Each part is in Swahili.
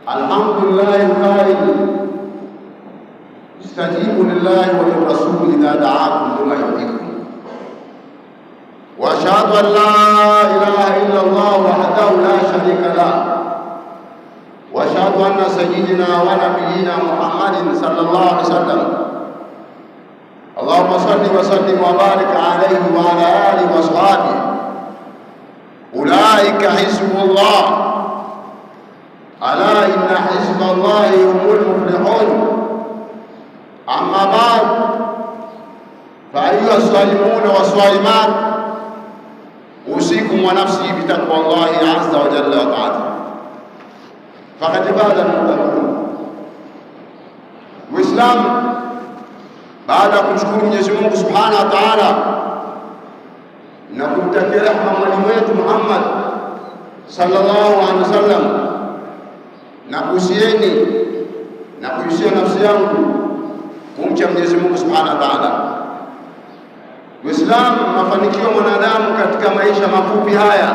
Alhamdulillah al-qail istajibu lillahi wa lirrasul idha da'akum lima yuhibbukum wa ashhadu an la ilaha illa Allah wahdahu la sharika lah wa ashhadu anna sayyidina wa nabiyyina Muhammadin sallallahu alaihi wasallam Allahumma salli wa sallim wa barik alayhi wa ala alihi wa sahbihi ulaika hizbullah ala inna hizballahi humul muflihun. Amma ba'd, fa ayyuha as-salimuna wa as-salimat, usikum wa nafsi bi taqwallahi azza wa jalla wa ta'ala. Faqad bada al-mu'minun. Uislam, baada ya kumshukuru Mwenyezi Mungu Subhanahu wa Ta'ala na kumtakia rehema mwalimu wetu Muhammad sallallahu alaihi wasallam, na kuhusieni na kuhusia nafsi yangu kumcha Mwenyezi Mungu Subhanahu wa Ta'ala. Uislamu, mafanikio mwanadamu katika maisha mafupi haya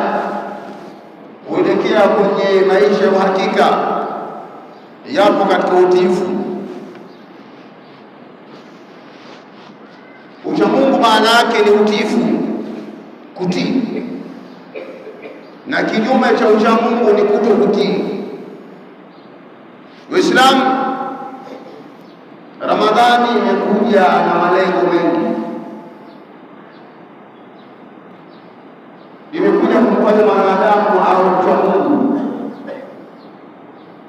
kuelekea kwenye maisha ya uhakika yapo katika utiifu. Ucha Mungu maana yake ni utiifu, kutii, na kinyume cha ucha Mungu ni kutokutii. Uislamu, Ramadhani imekuja na malengo mengi. Imekuja kumfanya mwanadamu au mcha Mungu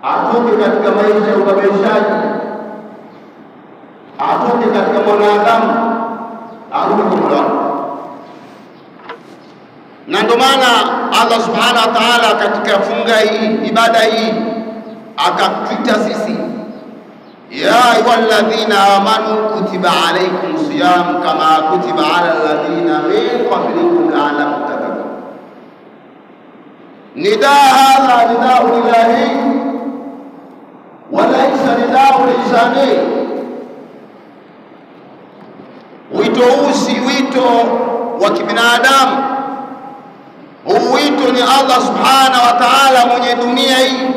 atoke katika maisha ya ubabaishaji, atoke katika mwanadamu arudi kwa Mola. Na ndio maana Allah Subhanahu wa Ta'ala katika funga hii, ibada hii, akatuita sisi, ya ayyuhalladhina amanu kutiba alaykum siyam kama kutiba ala alladhina min qablikum la'allakum tattaqun. Nida hadha nidau ilahi wa laysa nidau lisani. Wito huu si wito wa kibinadamu. Huu wito ni Allah Subhanahu wa Ta'ala mwenye dunia hii,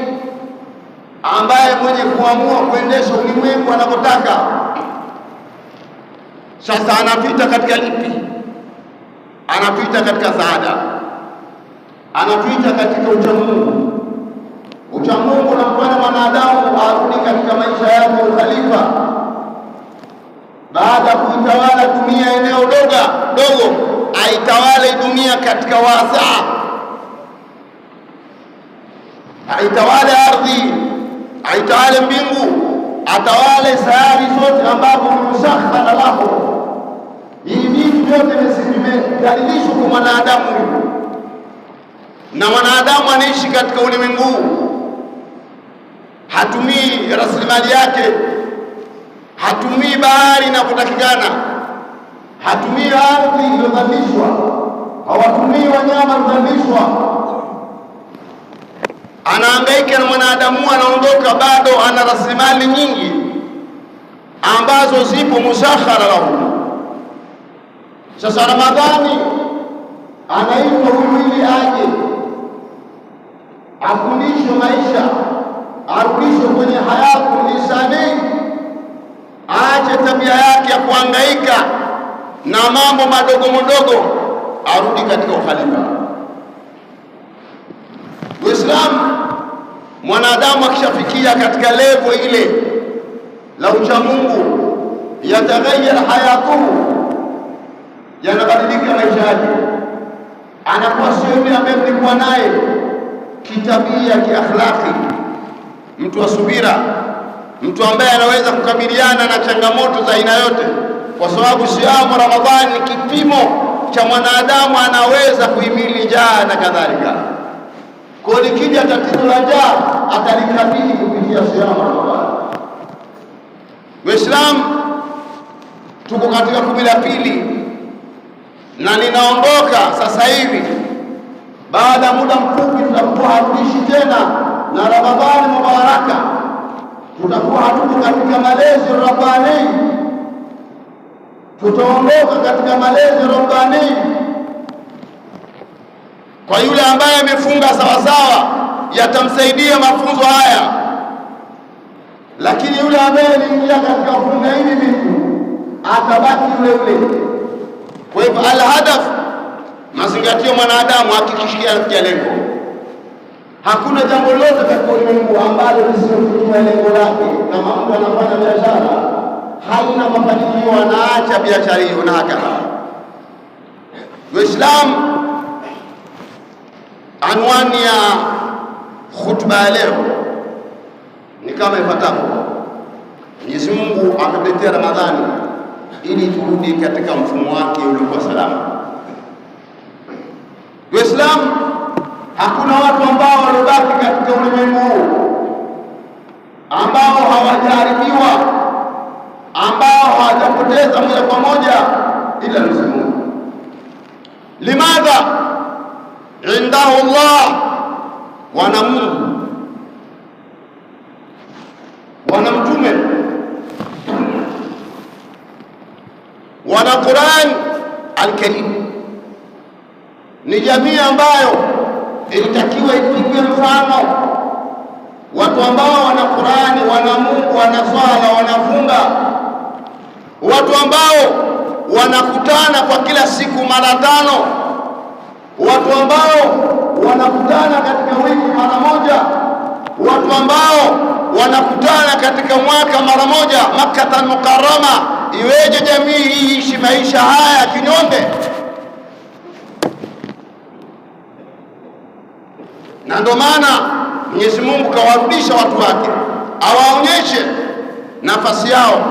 ambaye mwenye kuamua kuendesha ulimwengu anapotaka. Sasa anatuita katika lipi? Anatuita katika saada, anatuita katika uchamungu. Uchamungu unamfanya mwanadamu arudi katika maisha yake ya ukhalifa, baada ya kuitawala dunia eneo dogo, aitawale dunia katika wasaa, aitawale ardhi, aitawale mbingu, atawale sayari zote ambapo musakhkhara lahu. Hivi vitu vyote vimekaribishwa kwa mwanadamu, na mwanadamu anaishi katika ulimwengu. Hatumii rasilimali yake, hatumii bahari inapotakikana, hatumii ardhi iliyodhalishwa, hawatumii wanyama kudhalishwa. Anahangaika na mwanadamu, anaondoka, bado ana rasilimali nyingi ambazo zipo musakhara lahu. Sasa Ramadhani anaitwa huyu ili aje afundishwe maisha, arudishwe kwenye hayatu lisani, aache tabia yake ya kuhangaika na mambo madogo, arudi katika ukhalifa. Uislamu, mwanadamu akishafikia katika levo ile la uchamungu, yataghayyar hayatuhu, yanabadilika maisha yake. Anakuwa sio yule ambaye mlikuwa naye kitabia, kiakhlaki, mtu wa subira, mtu ambaye anaweza kukabiliana na changamoto za aina yote, kwa sababu siamu Ramadhani ni kipimo cha mwanadamu, anaweza kuhimili njaa na kadhalika. Kwa likija tatizo la njaa, atalikabili kupitia siamu Ramadhani. Waislamu, tuko katika 12 na linaondoka sasa hivi. Baada ya muda mfupi tutakuwa harudishi tena na Ramadhani mubaraka, tutakuwa hatuko katika malezi ya Rabbani tutaondoka katika malezi rabbani. Kwa yule ambaye amefunga sawasawa, yatamsaidia mafunzo haya, lakini yule ambaye aliingia katika funga hivi vitu atabaki yule yule. Kwa hivyo alhadaf, mazingatio mwanadamu hakikishia kufikia lengo. Hakuna jambo lolote katika ulimwengu ambalo lisilofikia lengo lake. Kama mtu anafanya biashara haina mafanikio, anaacha biashara hiyo na hakika. Uislamu, anwani ya khutba ya leo ni kama ifuatavyo. Mwenyezi Mungu ametuletea Ramadhani ili turudi katika mfumo wake uliokuwa salama. Uislamu, hakuna watu ambao walibaki katika ulimwengu huu ambao hawajaribiwa, ambao hawajapoteza moja kwa moja ila Mwenyezi Mungu. Limadha indahu Allah, wana Mungu, wana mtume, wana Qur'an al-Karim. Ni jamii ambayo ilitakiwa ipigwe mfano. Watu ambao wana Qur'ani, wana Mungu, wana swala, wanafunga, watu ambao wanakutana kwa kila siku mara 5, watu ambao wanakutana katika wiki mara moja, watu ambao wanakutana katika mwaka mara moja. Makkah al-Mukarrama, iweje jamii hii ishi maisha haya kinyonge? Na ndio maana Mwenyezi Mungu kawarudisha watu wake, awaonyeshe nafasi yao,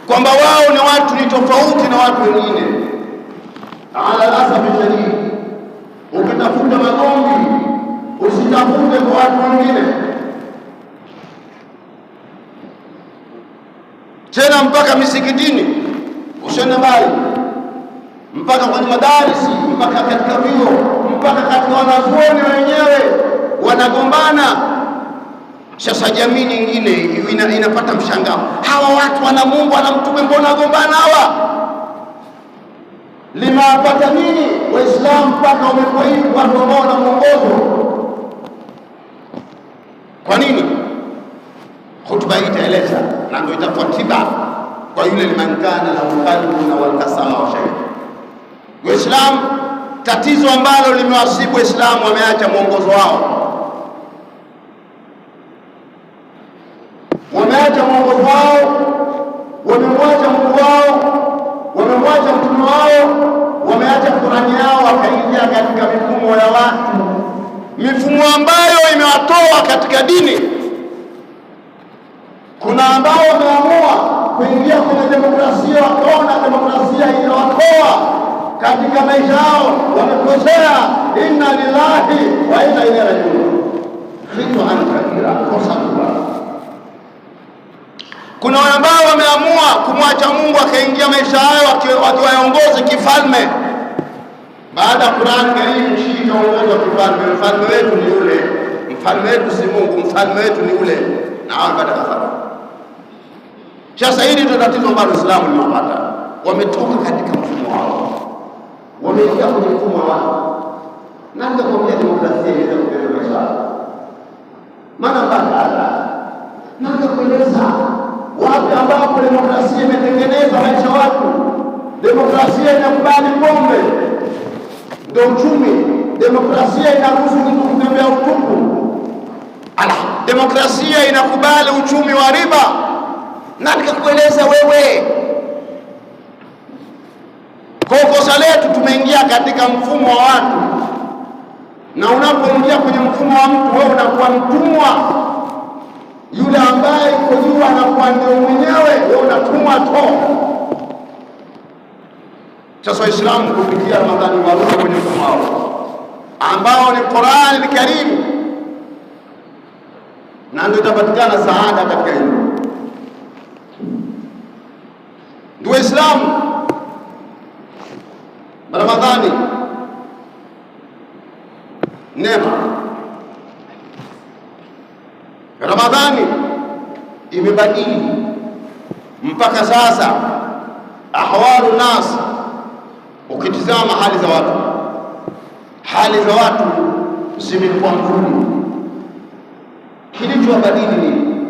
kwamba wao ni watu ni tofauti na watu wengine. Ala asafi shadid, ukitafuta magomvi usitafute kwa watu wengine, tena mpaka misikitini, usiende mbali, mpaka kwenye madarisi, mpaka katika vyuo, mpaka katika wanazuoni wenyewe wanagombana. Sasa jamii nyingine inapata mshangao, hawa watu wana Mungu wana mtume, mbona wagombana hawa? Limewapata nini Waislamu mpaka wamekuwa hivi, watu ambao wana mwongozo? Kwa nini? Hutuba hii itaeleza, na ndio itakuwa tiba kwa yule liman kana lahu qalbun wal kasama wa shay'un. Waislamu, tatizo ambalo limewasibu Waislamu, wameacha mwongozo wao, wameacha mwongozo wao, wamemwacha Mungu wao, wamemwacha mtume wao, wameacha Qur'ani yao, wakaingia katika mifumo ya watu, mifumo ambayo imewatoa katika dini. Kuna ambao wameamua kuingia kwenye demokrasia, wakaona demokrasia inawatoa katika maisha yao, wamekosea. Inna lillahi wa inna ilaihi rajiun. Kitu anakira kosa kubwa. Kuna ambao wameamua kumwacha Mungu, akaingia maisha hayo wakiwaongoza kifalme. Baada ya Qur'an Karim nchi ikaongozwa kifalme. Mfalme wetu ni yule, mfalme wetu si Mungu, mfalme wetu ni yule, na hao baada kafara. Sasa hili ndio tatizo ambalo Uislamu limepata. Wametoka katika mfumo wao, wameingia kwenye mfumo wao. Na nitakwambia demokrasia inaweza kubeba maisha, maana baada na nitakueleza wapi ambapo demokrasia imetengeneza maisha watu. Demokrasia inakubali pombe ndio uchumi. Demokrasia inaruhusu mtu kutembea utupu. Demokrasia inakubali uchumi wa riba. Na nikakueleza wewe, kwa kosa letu tumeingia katika mfumo wa watu, na unapoingia kwenye mfumo wa mtu, wewe unakuwa mtumwa. Yule ambaye uko juu anakuwa ndio mwenyewe, wewe unatumwa tu. Sasa Waislamu kupitia Ramadhani warudi kwenye mfumo wao ambao ni Qur'an al-Karim, na ndio itapatikana saada katika hilo. Ndio Waislamu, Ramadhani neema. Ramadhani imebadili mpaka sasa. ahwalu nas, ukitizama hali za watu zimekuwa nzuri. Kilichowabadili ni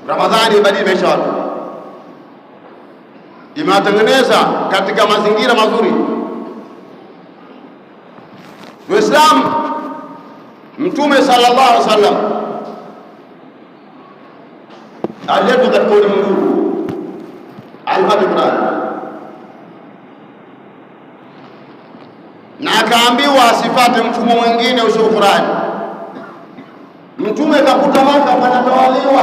Ramadhani ibadili maisha watu, imewatengeneza katika mazingira mazuri. Uislamu, Mtume sallallahu alaihi wasallam aliletwa katika ulimwengu al-Qur'an, na akaambiwa asifate mfumo mwingine usio Qur'an. Mtume kakuta Maka panatawaliwa,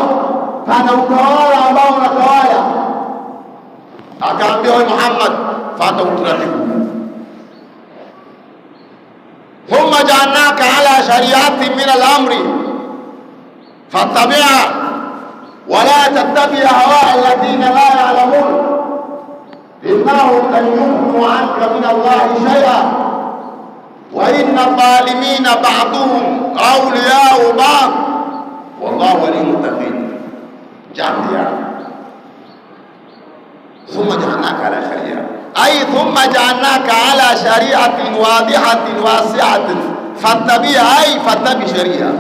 pana utawala ambao unatawala, akaambiwa Muhammad, fata utaratibu. Thumma ja'alnaka ala shari'atin min al-amri fattabi'a wa la tattabi' hawa alladhina la ya'lamun innahum lan yughnu 'anka min Allahi shay'an wa inna adh-dhalimina ba'duhum awliya'u ba'd wallahu waliyul muttaqin. Jamia thumma ja'alnaka ala shari'a ay thumma ja'alnaka ala shari'atin wadihatin wasi'atin fattabi' ay fattabi sharia,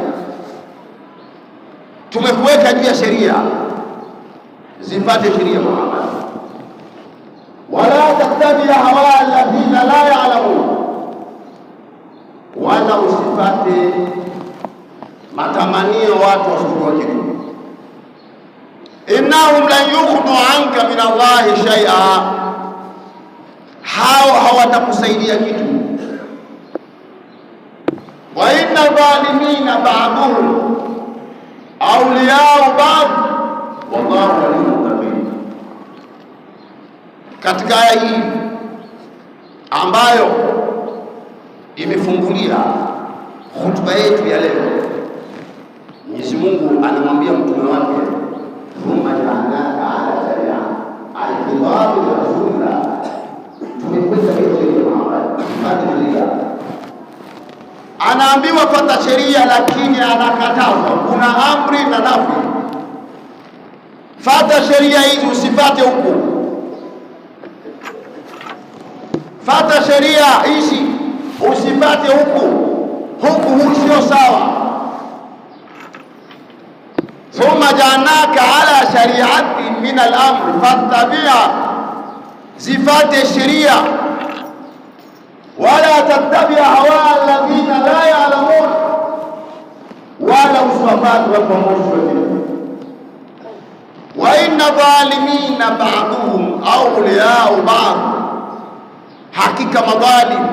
tumekuweka juu ya sheria, zipate sheria Muhammad. Wala tattabi' hawa alladhina la ya'lamun, wala usipate matamanio watu wasijua kitu. Innahum lan yughnu anka min Allahi shay'a, hao hawatakusaidia kitu. Wa inna dhalimina ba'duhum awliya'u ba'd wallahu waliyul muttaqin. Katika aya hii ambayo imefungulia hutuba yetu ya leo, Mwenyezi Mungu anamwambia mtume wake, thumma ja'alnaka ala sharia al-kitabi wa sunna, tumekuweka sheria Muhammad, fata sheria. Anaambiwa fata sheria, lakini anakatazwa, kuna amri na nafi. Fata sheria hizi, usifate huku. Fata sheria hizi, usifate huku sio sawa. Thumma ja'alnaka ala shari'atin min al-amri fattabi'a, zifate sheria. Wala tattabi' hawa alladhina la ya'lamun, wala usifate watu ambao. Wa inna dhalimina ba'duhum awliya'u ba'd, hakika madhalim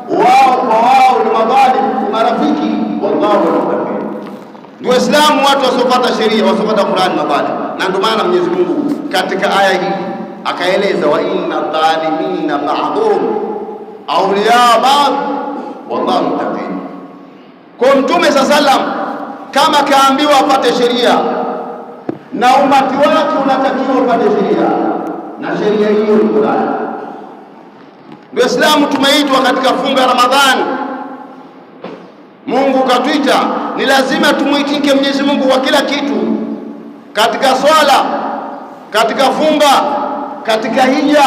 wao kwa wao ni madhalim, marafiki. Wallahu muttaqin. Ndio Uislamu, watu wasopata sheria, wasopata Qur'an madhalim. Na ndio maana Mwenyezi Mungu katika aya hii akaeleza, wa inna dhalimina ba'duhum awliya ba'd wallahu muttaqin. Kwa Mtume sallam kama kaambiwa apate sheria, na umati wake unatakiwa upate sheria, na sheria hiyo ni Qur'an. Ndio Uislamu tumeitwa katika funga Ramadhani. Mungu katuita ni lazima tumuitike Mwenyezi Mungu kwa kila kitu, katika swala, katika funga, katika hija,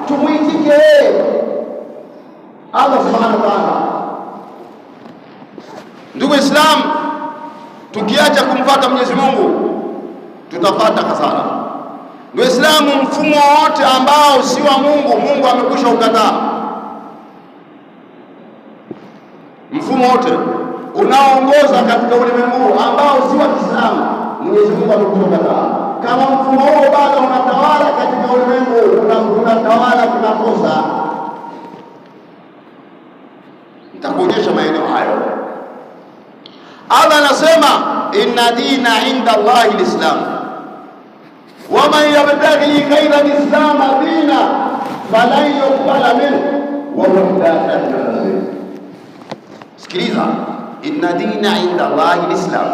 tumuitike Allah subhanahu wa ta'ala. Ndugu Islam, tukiacha kumfuata Mwenyezi Mungu tutapata hasara. Ndio Islamu, mfumo wote ambao si wa Mungu, Mungu amekwisha ukataa. Mfumo wote unaoongoza katika ulimwengu ambao si wa Kiislamu, Mwenyezi Mungu amekwisha ukataa. Kama mfumo huo bado unatawala katika ulimwengu, unatawala kimakosa, nitakuonyesha maeneo hayo. Allah anasema, inna dina inda Allahi al-Islam wa man yabtaghi ghayra al-Islam dina falan yuqbala minhu wa huwa fil akhirati minal khasirin. Sikiliza, inna dina inda Allahi al-Islam,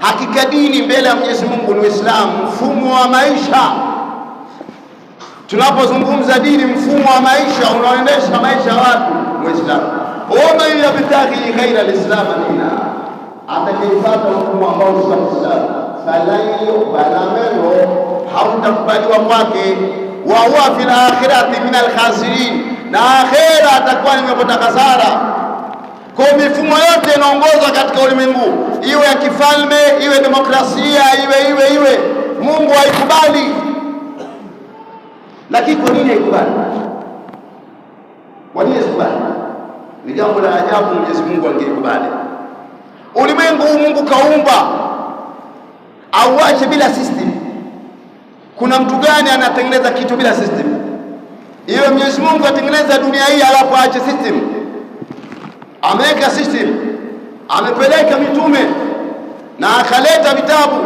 hakika dini mbele ya Mwenyezi Mungu ni Uislamu, mfumo wa maisha. Tunapozungumza dini, mfumo wa maisha unaoendesha maisha ya watu, Muislamu. Wa man yabtaghi ghayra al-Islam dina, atakayefuata mfumo ambao si wa Uislamu falan yuqbala minhu, hautakubaliwa kwake. Wa huwa fil akhirati min alkhasirin, na akhera atakuwa nimepata hasara. Kwa mifumo yote inaongozwa katika ulimwengu, iwe ya kifalme, iwe demokrasia, iwe Mungu haikubali. Lakini kwa nini haikubali? Kwa nini haikubali? Ni jambo la ajabu. Mwenyezi Mungu angekubali ulimwengu huu Mungu kaumba auache bila system? Kuna mtu gani anatengeneza kitu bila system? Iwe Mwenyezi Mungu atengeneza dunia hii alafu aache system? Ameweka system, amepeleka mitume na akaleta vitabu.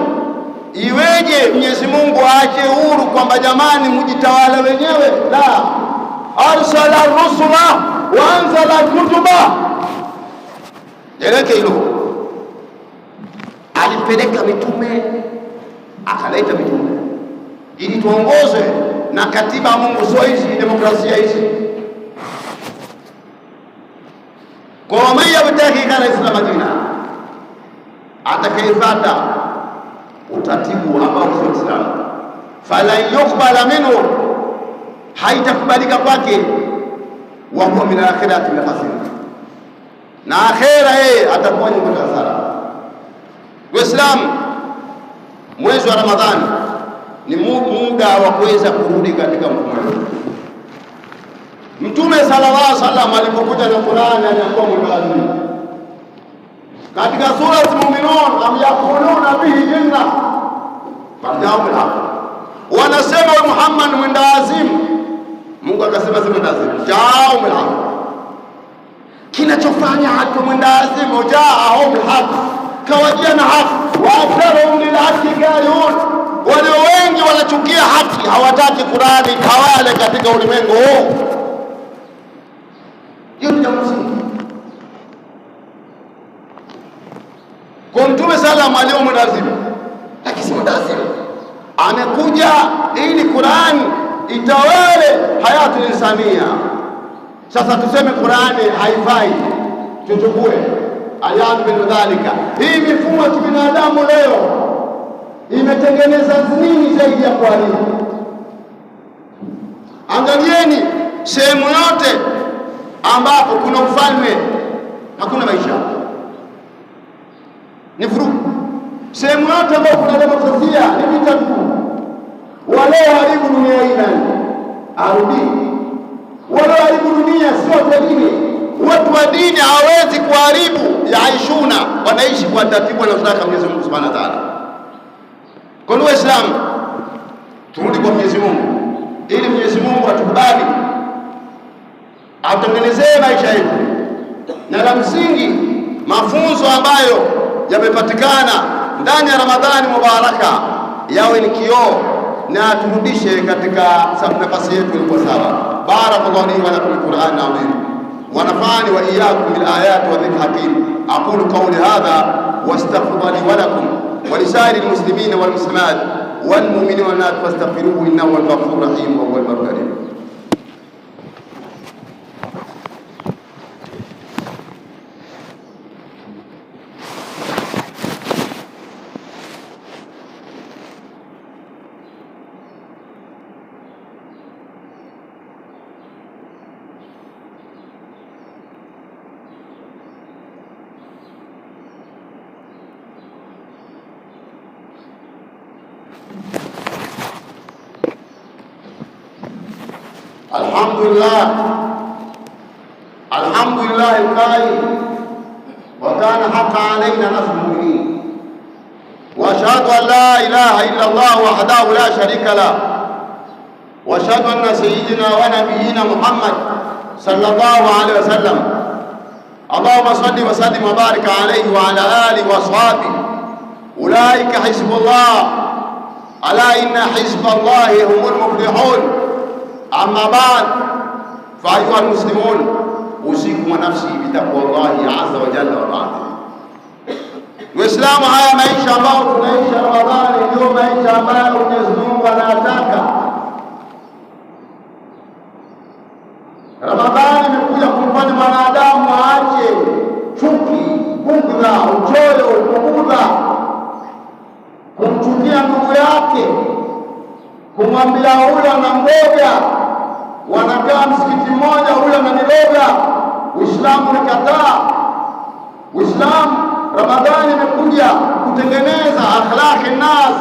Iweje Mwenyezi Mungu aache huru kwamba jamani mjitawala wenyewe? La, arsala rusula wa anzala kutuba. Jeleke hilo, alipeleka mitume akaleta mitume ili tuongozwe na katiba ya Mungu, sio hizi demokrasia hizi. Kwa man yabtaghi ghayra al-islam dina, atakayefuata utaratibu ambao sio Uislamu, falan yuqbala minhu, haitakubalika kwake. Wa huwa min al-akhirati min al-khasirin, na akhera yeye atakuwa ni mwenye hasara. Uislamu, mwezi wa Ramadhani ni muda wa kuweza kurudi katika mfumo. Mtume sallallahu alaihi wasallam alipokuja na Qur'ani alikuwa mwalimu. Katika sura Al-Mu'minun, am yaquluna bihi jinna fadhaul haq, wanasema wa Muhammad mwenda azimu. Mungu akasema si mwenda azimu, jaa'ul haq. Kinachofanya hata mwenda azimu jaa'ul haq, kawajia na haki, wa aktharuhum lil haqi karihun, wale wengi wanachukia haki, hawataki Qur'ani tawale katika ulimwengu huu. Hiyo ni msingi. Kwa Mtume sallallahu alaihi wasallam lakini si mdazimu, amekuja ili Qur'ani itawale hayatu insania. Sasa tuseme Qur'ani haifai, tuchukue ayam bin dhalika. Hii mifumo ya binadamu leo imetengeneza nini zaidi ya kuharibu? Angalieni sehemu yote ambapo kuna ufalme hakuna maisha, ni vurugu. Sehemu yote ambapo kuna demokrasia ni vita tu. Wale haribu dunia hii nani? Arudi. Wale haribu dunia sio wengine. Watu wa dini hawezi kuharibu, yaishuna, wanaishi kwa taratibu anazotaka Mwenyezi Mungu Subhanahu wa Ta'ala. Kwa hiyo Waislamu, turudi kwa Mwenyezi Mungu ili Mwenyezi Mungu atukubali, atengenezee maisha yetu, na la msingi mafunzo ambayo yamepatikana ndani ya Ramadhani Mubaraka yawe ni kioo na turudishe katika nafasi yetu ilikuwa sawa. Barakallahu li wa lakum bil Qur'an azim wa nafa'ani wa iyyakum bil ayati wa dhikr hakim. Aqulu qawli hadha wastaghfiru li wa lakum wa li sa'iril muslimina wal muslimat wal mu'minina wal mu'minat fastaghfiruhu innahu huwal ghafurur rahim wa huwal barrul karim. الحمد لله القائل وكان حقا علينا نصر المؤمنين، واشهد ان لا اله الا الله وحده لا شريك له، واشهد ان سيدنا ونبينا محمد صلى الله عليه وسلم. اللهم صل وسلم وبارك عليه وعلى اله واصحابه، اولئك حزب الله، الا ان حزب الله هم المفلحون. أما بعد، فأيها المسلمون، أوصيكم ونفسي بتقوى الله عز وجل وطاعته. Waislamu, haya maisha ambayo tunaishi Ramadhani ndio maisha ambayo Mwenyezi Mungu anataka. Ramadhani imekuja kumfanya mwanadamu aache chuki, bughudha, uchoyo, kubughudha, kumwambia huyo anamboga, wanakaa msikiti mmoja, huyo ananiloga. Uislamu nikataa. Uislamu, Ramadhani imekuja kutengeneza akhlaqi nas,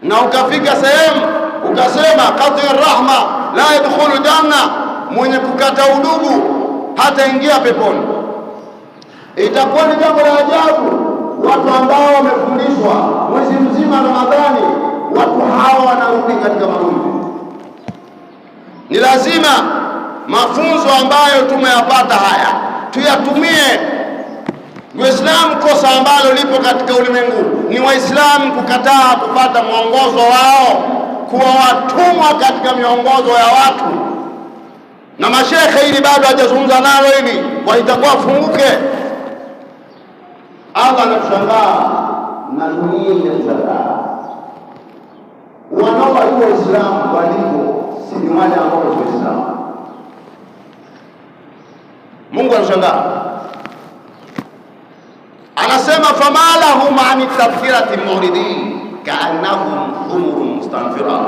na ukafika sehemu ukasema qati rahma la yadkhulu janna, mwenye kukata udugu hata ingia peponi. Itakuwa ni jambo la ajabu watu ambao wamefundishwa mwezi mzima Ramadhani, watu hawa wanarudi katika maudhi. Ni lazima mafunzo ambayo tumeyapata haya tuyatumie. Waislamu, kosa ambalo lipo katika ulimwengu ni Waislamu kukataa kupata mwongozo wao, kuwa watumwa katika miongozo ya watu. Na mashekhe hili bado hajazungumza nalo hili, walitakuwa funguke. Allah anakushangaa na dunia inashangaa. Wanaojua Uislamu walivyo si ni wale ambao ni Waislamu. Mungu anashangaa, anasema famalahum ani tadhkirati muridin kaannahum humurun mustanfira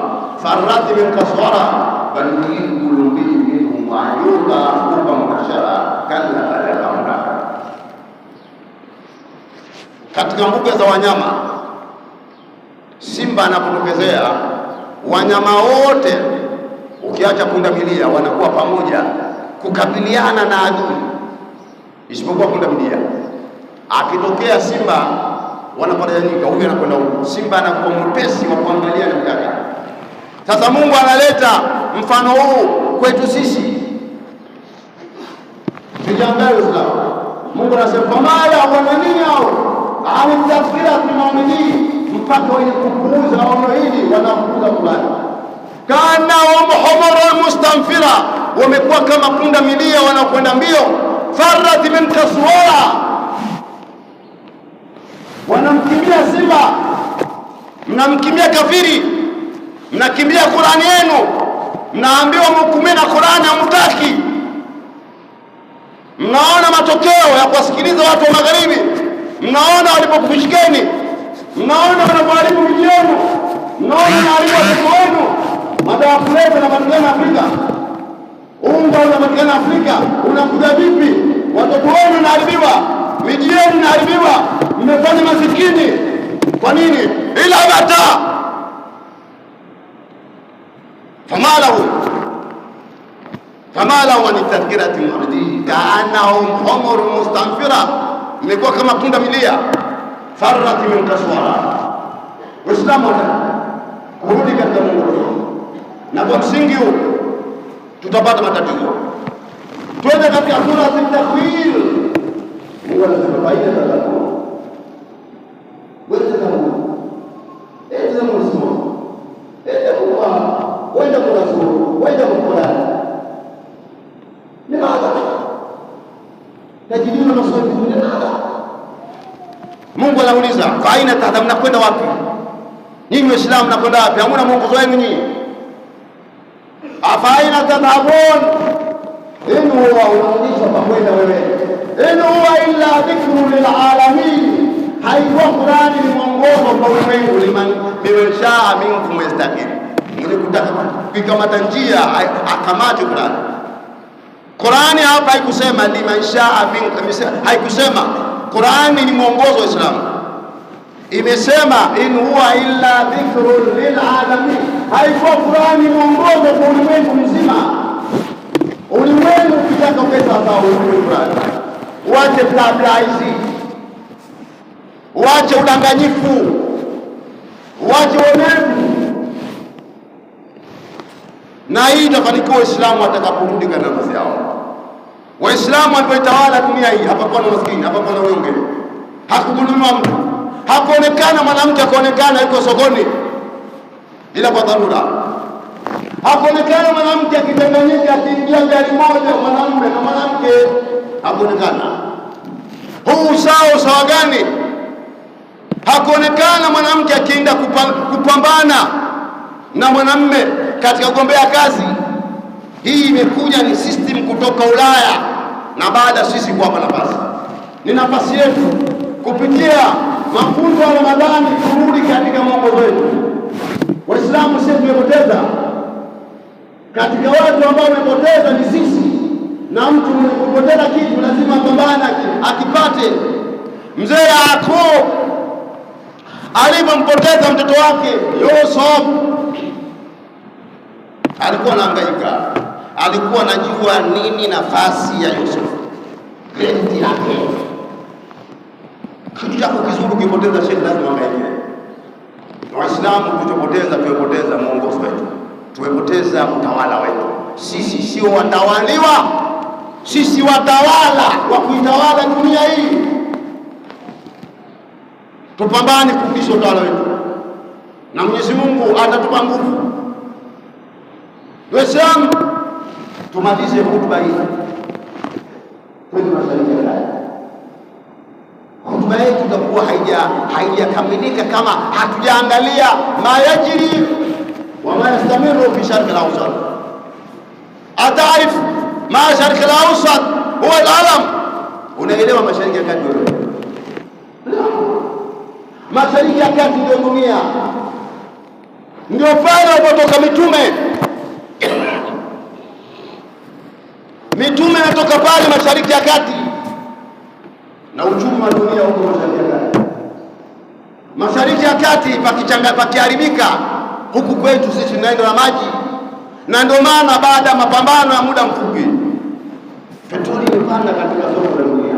farrat min kaswara bal yuridu bihim ma'yuda huwa mubashara kalla alakamra. Katika mbuga za wanyama, simba anapotokezea, wanyama wote ukiacha pundamilia wanakuwa pamoja kukabiliana na adui, isipokuwa pundamilia. Akitokea simba wanaparanyika, huyu anakwenda huko, simba anakuwa mwepesi wa kuangalia na kutaka. Sasa Mungu analeta mfano huu kwetu sisi tujiandae Uislamu. Mungu anasema famala wana nini hao alimtafsira tunaamini mpaka wenye kupuuza ono hili wanapuuza fulani, kana humurul mustanfira, wamekuwa kama punda milia wanakwenda mbio, farrat min kaswara, wanamkimbia simba. Mnamkimbia kafiri, mnakimbia Qur'ani yenu, mnaambiwa mhukumie na Qur'ani hamtaki. Mnaona matokeo ya kuwasikiliza watu wa magharibi, mnaona walipokushikeni, mnaona wanapoharibu miji yenu, mnaona wanaharibu watoto wenu. Madawa kulevya yanapatikana Afrika, unga unapatikana Afrika, unakuja vipi? Watoto wenu wanaharibiwa, miji yenu inaharibiwa, mmefanya masikini. Kwa nini? Ila bata famalahu an tadhkirati muridin kaannahum humurun mustanfira, imekuwa kama punda milia, farrat min kaswara. Waislamu kurudi katika Mungu, na kwa msingi huu tutapata matatizo. Twende katika sura At-Takwir. Mungu anasema faida za takwa wewe kama eti Mungu wenda kwa Rasul, wenda kwa Qur'an. Limadha tajiduna maswali limadha? Mungu anauliza fa aina tadham, mnakwenda wapi nyinyi Waislamu? Mnakwenda wapi? Hamuna mwongozo wenu nyinyi? Afa aina tadhabun, in huwa, unaonyeshwa pa kwenda wewe. In huwa illa dhikrun lil alamin, haikuwa Qur'ani ni mwongozo kwa ulimwengu. Liman shaa minkum yastaqim, mwenye kutaka kukamata njia akamate Qur'ani. Qur'ani hapa haikusema liman shaa minkum, haikusema Qur'ani ni mwongozo wa Uislamu. Imesema in huwa illa dhikrun lil alamin, haikuwa Qur'ani mwongozo kwa ulimwengu mzima. Ulimwengu ukitaka pesa sawa, Qur'ani uache tabia hizi, uache udanganyifu, uache uonevu, na hii itafanikiwa Waislamu watakaporudi katika nafsi yao. Waislamu walipotawala dunia hii, hapakuwa na maskini, hapakuwa na unyonge, hakudhulumiwa mtu, hakuonekana mwanamke akaonekana yuko sokoni bila kwa dharura, hakuonekana mwanamke akitanganyika akiingia gari moja mwanamume na mwanamke, hakuonekana. Huu usawa gani? Hakuonekana mwanamke akienda kupambana na mwanamume katika kugombea kazi. Hii imekuja ni system kutoka Ulaya, na baada sisi kuwapa nafasi, ni nafasi yetu kupitia mafunzo ya Ramadhani kurudi katika mwongozo wetu. Waislamu sisi tumepoteza. Katika watu ambao wamepoteza ni sisi, na mtu mwenye kupoteza kitu lazima apambane akipate. Mzee Yakobo alipompoteza mtoto wake Yusuf, alikuwa anahangaika, alikuwa anajua nini nafasi ya Yusuf, lenti yake. Kitu chako kizuri ukipoteza shekhi lazima uhangaike. Waislamu tumepoteza mwongozo wetu, tumepoteza utawala wetu. Sisi sio watawaliwa, sisi watawala wa kuitawala dunia hii. Tupambane kurudisha utawala wetu, na Mwenyezi Mungu atatupa nguvu. Waislamu, tumalize hotuba hii kwenye mashariki ya Kati. Hotuba yetu itakuwa haijakamilika kama hatujaangalia mayajiri wa ma yastamiru fi sharq al-awsat. Ataarif ma sharq al-awsat huwa al-alam. Unaelewa mashariki ya Kati wewe? Mashariki ya Kati ndio dunia, ndio pale walipotoka mitume. Mitume natoka pale mashariki ya Kati, na uchumi wa dunia huko mashariki ya Kati. Mashariki ya Kati pakiharibika, huku kwetu sisi tunaenda na maji, na ndio maana baada ya mapambano ya muda mfupi petroli imepanda katika soko la dunia,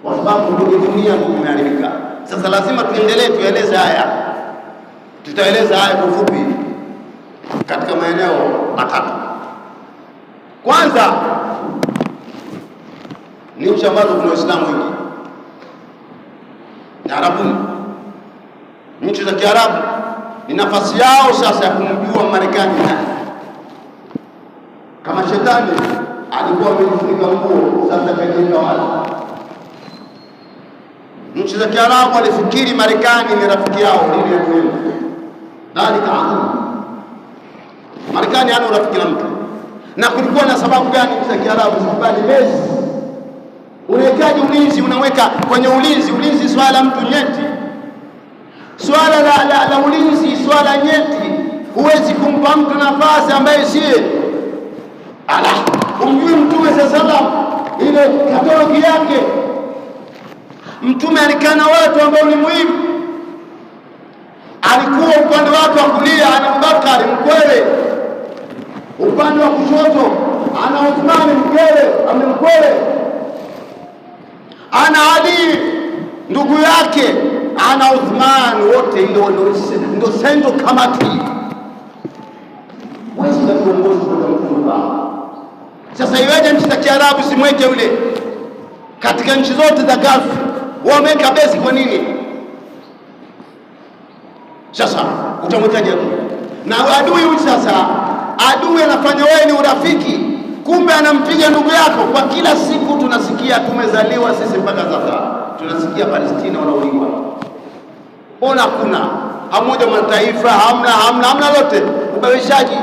kwa sababu ndio dunia imeharibika. Sasa lazima tuendelee tueleze haya. Tutaeleza haya kwa ufupi katika maeneo matatu. Kwanza ni nchi ambazo kuna Waislamu wengi, na Arabuni. Nchi za Kiarabu ni nafasi yao sasa ya kumjua Marekani nani. Kama shetani alikuwa amejifunika nguo, sasa kajenga wala. Nchi za Kiarabu walifikiri Marekani ni rafiki yao, ndio muhimu. Dalika Marekani hana urafiki na mtu. Na kulikuwa na sababu gani nchi za Kiarabu zikubali base? Unawekaje ulinzi? Unaweka kwenye ulinzi swala mtu nyeti. Swala la ulinzi swala nyeti. Huwezi kumpa mtu nafasi ambaye siye. Umjui Mtume sallallahu ile katalogi yake. Mtume alikana watu ambao ni muhimu. Alikuwa upande wake wa kulia ana Abubakar mkwele, upande wa kushoto ana Uthman mkwele, ana Ali ndugu yake, ana Uthman, wote ndio sendo kamati. Wewe ndio kiongozi wa Mtume. Sasa iweje nchi za Kiarabu simweke yule? Katika nchi zote za Gulf wameweka base kwa nini? Sasa utamwitaje adui? Na adui huyu sasa, adui anafanya wewe ni urafiki, kumbe anampiga ndugu yako. Kwa kila siku tunasikia, tumezaliwa sisi mpaka sasa tunasikia Palestina wanauliwa. Mbona kuna Umoja wa Mataifa hamna lote? Ubawishaji.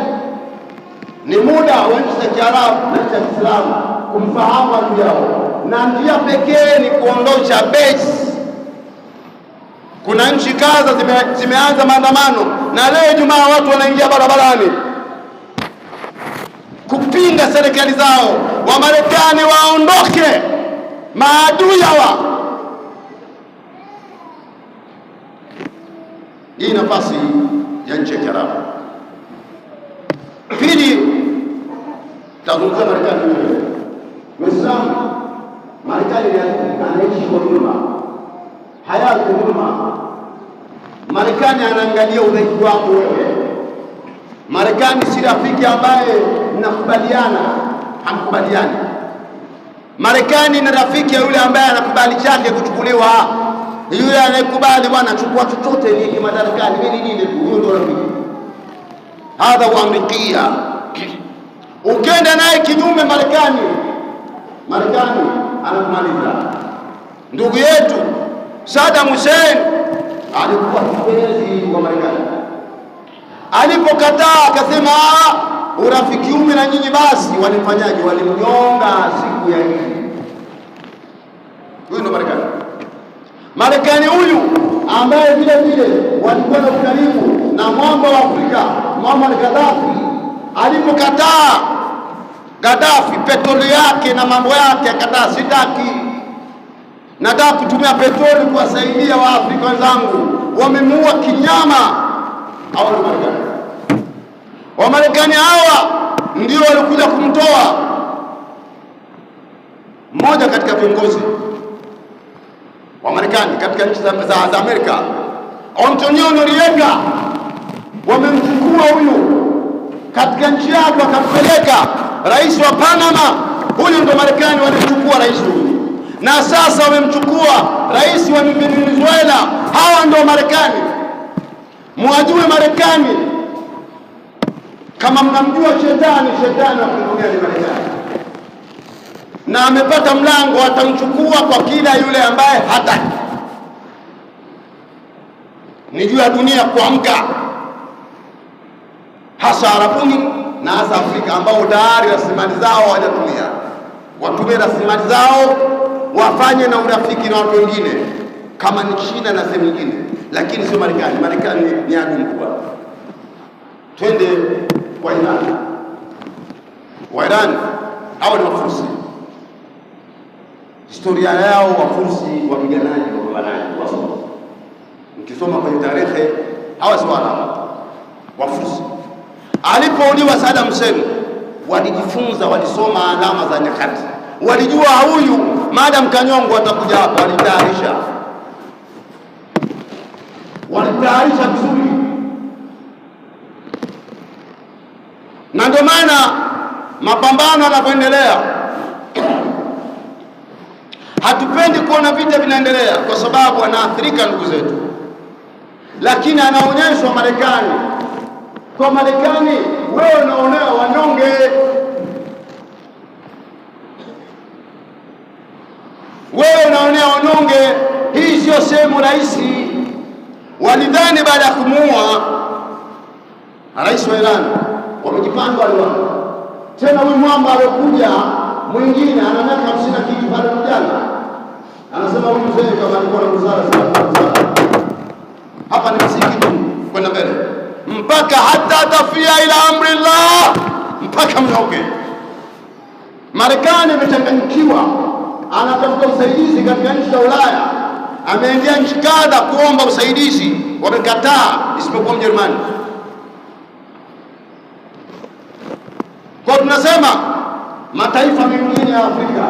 Ni muda wa nchi za Kiarabu na cha Kiislamu kumfahamu adui yao, na njia pekee ni kuondosha base. Kuna nchi kadha zimeanza maandamano, na leo Ijumaa watu wanaingia barabarani kupinga serikali zao. Wa Marekani waondoke, maadui hawa. Hii nafasi ya nchi ya Kiarabu. Pili, tazungumza Marekani mwenyewe. Waislamu, Marekani anaishi kwa dhulma, hayati dhulma. Marekani anaangalia udhaifu wako wewe. Marekani si rafiki ambaye mnakubaliana, hamkubaliani. Marekani ni rafiki ya yule ambaye anakubali chake kuchukuliwa. Yule anayekubali bwana chukua chochote ni madarakani, mimi nini tu, huyo ndio rafiki. Hadha wa Amerika. Ukenda naye kinyume Marekani anakumaliza. Ndugu yetu Saddam Hussein alikuwa kipenzi wa Marekani. Alipokataa akasema urafiki ume na nyinyi, basi walimfanyaje? Walimnyonga siku ya Idi. Huyu ndo Marekani huyu ambaye vile walikuwa na ukarimu na mwamba wa Afrika Muammar Gaddafi alipokataa Gaddafi petroli yake na mambo yake, akataa, sitaki, nataka kutumia petroli kuwasaidia Waafrika wenzangu, wamemuua kinyama. Hawa ni Marekani. Wamarekani hawa ndio walikuja kumtoa mmoja katika viongozi wa Marekani katika nchi za Amerika, Antonio Noriega. Wamemchukua huyu katika nchi yake wakampeleka rais wa Panama. Huyu ndo Marekani walimchukua rais huyu, na sasa wamemchukua rais wa Venezuela. Hawa ndo Marekani. Mwajue Marekani, kama mnamjua shetani wa dunia ni Marekani, na amepata mlango, atamchukua kwa kila yule ambaye hataki. Ni juu ya dunia kuamka, hasa Arabuni na hasa Afrika ambao tayari rasilimali zao hawajatumia. Watumie rasilimali zao wafanye na urafiki na watu wengine kama ni China na sehemu nyingine, lakini sio Marekani. Marekani ni adui mkubwa. Twende kwa Iran. Wa Iran hao ni Wafursi. Historia yao Wafursi wapiganaji, wasoma. Mkisoma kwenye tarehe hawa si Waarabu, Wafursi. Alipouliwa Saddam Hussein, walijifunza, walisoma alama za nyakati, walijua huyu madam kanyongo atakuja hapa, walitayarisha vizuri. Na ndio maana mapambano yanapoendelea, hatupendi kuona vita vinaendelea, kwa sababu anaathirika ndugu zetu, lakini anaonyeshwa Marekani. Kwa Marekani, wewe unaonea wanyonge, wewe unaonea wanyonge. Hii sio sehemu rahisi. Walidhani baada ya kumuua rais wa Iran wamejipanga waliwana. Tena huyu mwamba alikuja mwingine ana miaka 50 na kitu bado mjana, anasema huyu mzee kama alikuwa na busara sana. Hapa ni msingi tu kwenda mbele, mpaka hata tafia ila amrillah, mpaka mnyoke. Marekani amechanganyikiwa, anatafuta usaidizi katika nchi za Ulaya, ameingia nchi kadha kuomba usaidizi, wamekataa, isipokuwa Mjerumani. Kwa tunasema mataifa mengine ya Afrika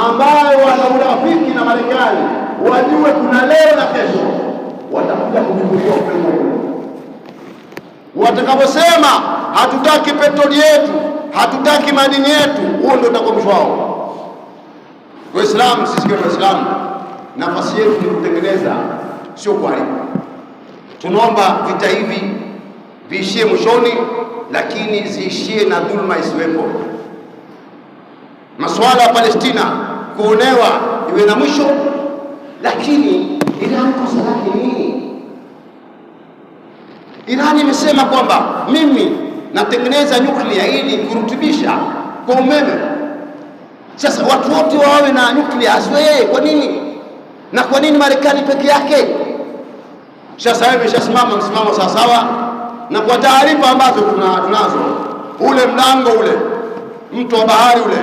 ambayo wana urafiki na Marekani wajue kuna leo na kesho watakuja kuvuliwa upendo. Watakaposema hatutaki petroli yetu, hatutaki madini yetu, huo ndio utakuwa mwisho wao. Waislamu, sisi kama Waislamu, nafasi yetu ni kutengeneza, sio kuharibu. Tunaomba vita hivi viishie mwishoni, lakini ziishie na dhulma isiwepo. Masuala ya Palestina kuonewa iwe na mwisho, lakini Iran kosa lake nini? Iran imesema kwamba mimi natengeneza nyuklia ili kurutubisha kwa umeme. Sasa watu wote wawe na nyuklia, asiwe kwa nini? Na kwa nini Marekani peke yake? Sasa hivi imeshasimama msimamo sawa, na kwa taarifa ambazo tunazo, ule mlango ule mto wa bahari ule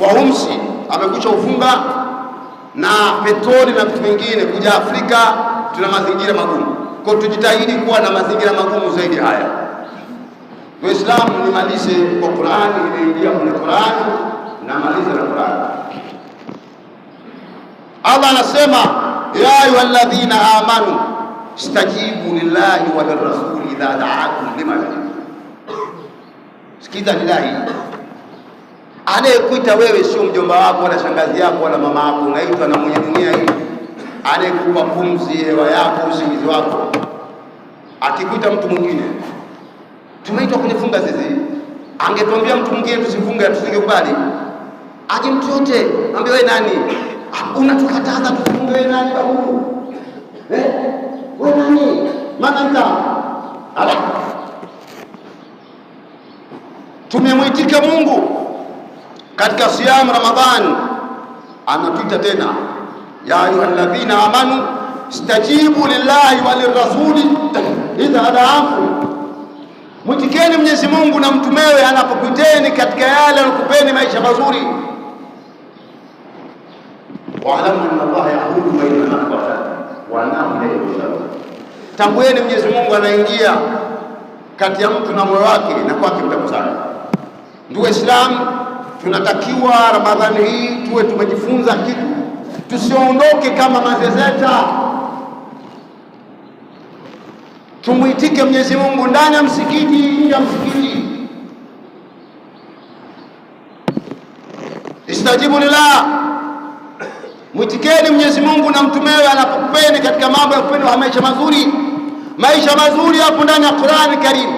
wa Hormuz amekucha ufunga, na petroli na vitu vingine kuja Afrika, tuna mazingira magumu. Kwa tujitahidi kuwa na mazingira magumu zaidi haya. Waislamu, nimalize kwa Qur'ani, nimeingia kwenye Qur'ani na maliza na Qur'ani. Allah anasema ya ayyuhalladhina amanu istajibu lillahi wa lirrasuli idha da'akum lima yuhyikum. Sikiza lillahi, anayekuita wewe sio mjomba wako wala shangazi yako wala mama yako, unaitwa na mwenye dunia hii, anayekupa pumzi, hewa yako, usingizi wako. Akikuita mtu mwingine, tumeitwa kujifunga sisi. Angetuambia mtu mwingine tusifunge, tusingekubali. Aje mtu yote ambie wewe nani? Unatukataza tufunge, wewe nani babu? Wewe nani? Maana ala. Tumemwitika Mungu katika siamu Ramadhani, anatuita tena ya ayyuhalladhina amanu stajibu lillahi wa lirrasuli idha da'akum, mwitikeni Mwenyezi Mungu na mtumewe anapokuteni katika yale anakupeni maisha mazuri. Wa'lamu anna Allaha yahulu baina al-mar'i wa annahu ilayhi yusharun, tambueni Mwenyezi Mungu anaingia kati ya mtu na moyo wake na kwake mtakusana. Ndugu Waislamu, tunatakiwa Ramadhani hii tuwe tumejifunza kitu, tusiondoke kama mazezeta. Tumuitike Mwenyezi Mungu ndani ya msikiti, nje ya msikiti. Istajibu lillah, mwitikeni Mwenyezi Mungu na mtumewe anapokupeni katika mambo ya kupenda wa maisha mazuri. Maisha mazuri hapo ndani ya Qur'an Karim.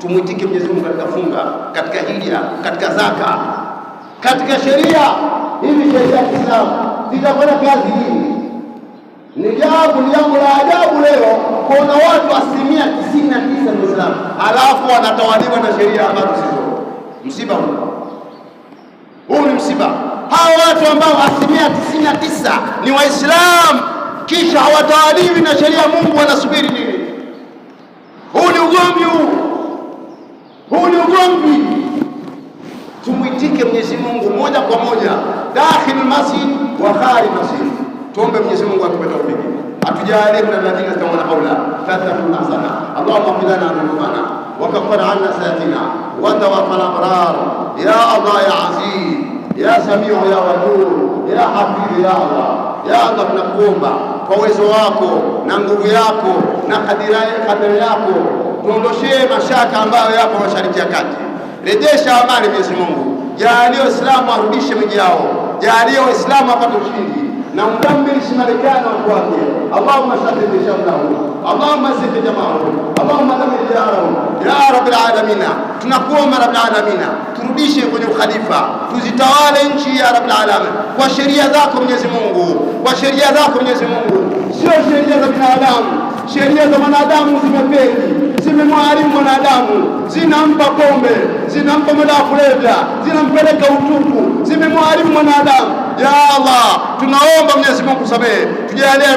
Tumuitike Mwenyezi Mungu katika funga, katika hija, katika zaka, katika sheria. Hivi sheria ya Kiislamu zitafanya kazi hii. Ni jambo la ajabu leo kuona watu 99% ni Waislamu, alafu wanatawaliwa na sheria ambazo sizo. Msiba huu ni msiba. Hao watu ambao 99% ni Waislamu kisha hawatawaliwi na sheria ya Mungu, wanasubiri nini? Huu ni ugomvi huu ni ugomvi. Tumuitike Mwenyezi Mungu moja kwa moja, dakhil masjid wa kharij masjid. Tuombe Mwenyezi Mungu atupe tawfiki, atujalie min alladhina yastami'una qawla fayattabi'una ahsana. Allahumma ighfir lana dhunubana wa kaffir 'anna sayyi'atina wa tawaffana abrar. Ya Allah ya Aziz, ya Samiu, ya Wadud, ya Hafidh, ya Allah. Ya Allah, tunakuomba kwa uwezo wako na nguvu yako na kadiri yako, tuondoshee mashaka ambayo yapo Mashariki ya Kati. Rejesha amani Mwenyezi Mungu, jalia Waislamu warudishe miji yao, jalia Waislamu wapate ushindi na mdambilishi Marekani watu wake. Allahumma shaddid shamlahu, Allahumma zid jamaahu, Allahumma damir jarahu ya rabbil alamin. Tunakuomba rabbil alamin, turudishe kwenye ukhalifa, tuzitawale nchi ya rabbil alamin kwa sheria zako Mwenyezi Mungu, kwa sheria zako Mwenyezi Mungu, sio sheria za binadamu. Sheria za wanadamu zimefeli, zimemharibu mwanadamu, zinampa pombe, zinampa madawa kulevya, zinampeleka utupu, zimemharibu mwanadamu. Ya Allah, tunaomba Mwenyezi Mungu samehe, tujalie